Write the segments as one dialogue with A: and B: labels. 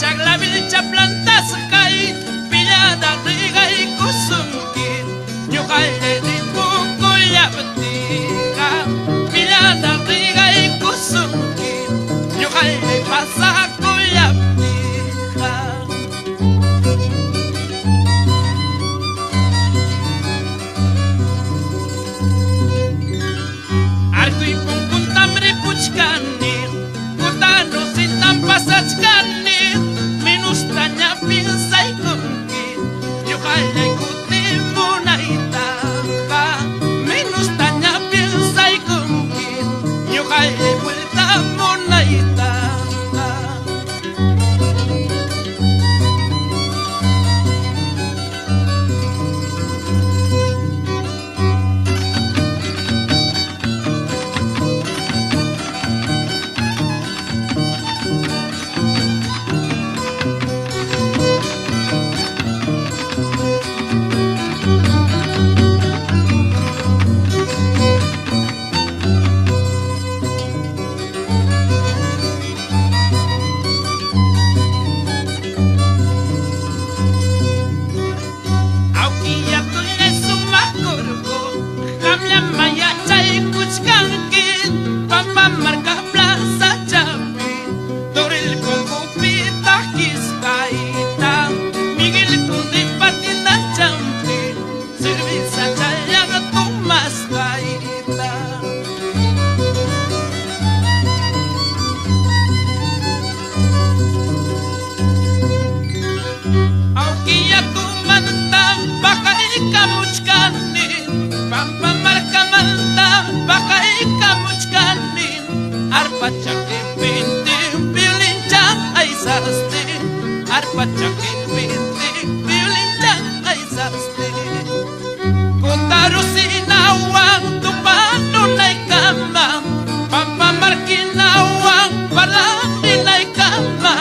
A: chagla vilcha plantas kai pillada riga y kusumki ñuqalle ripuku llaptiqa pillada riga y kusumki ñuqalle pasaku llaptiqa arkuy punkuntam ripuchkani kutano sintam pasachkani minustaña pinsaykunki ñuqallay kutimunaytaqa minustaña pinsaykunki ñuqallay vueltamunaytaqa Arpachake pinti pilincha ay saste Arpachake pinti pilincha ay saste Kotaro sinawang tupano na'y kama Pampamarkinawang palandi na'y kama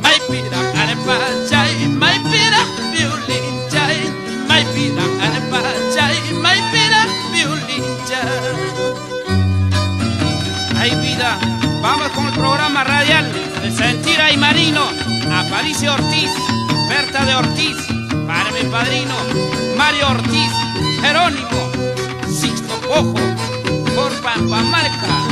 A: May pirang arpachay, may pirang piolinchay May pirang arpachay, may pirang piolinchay Ay vida, vamos con el programa radial El Sentir Aymarino, Aparicio Ortiz, Berta de Ortiz, para mi padrino, Mario Ortiz, Jerónimo, Sixto Cojo, por Pampamarca.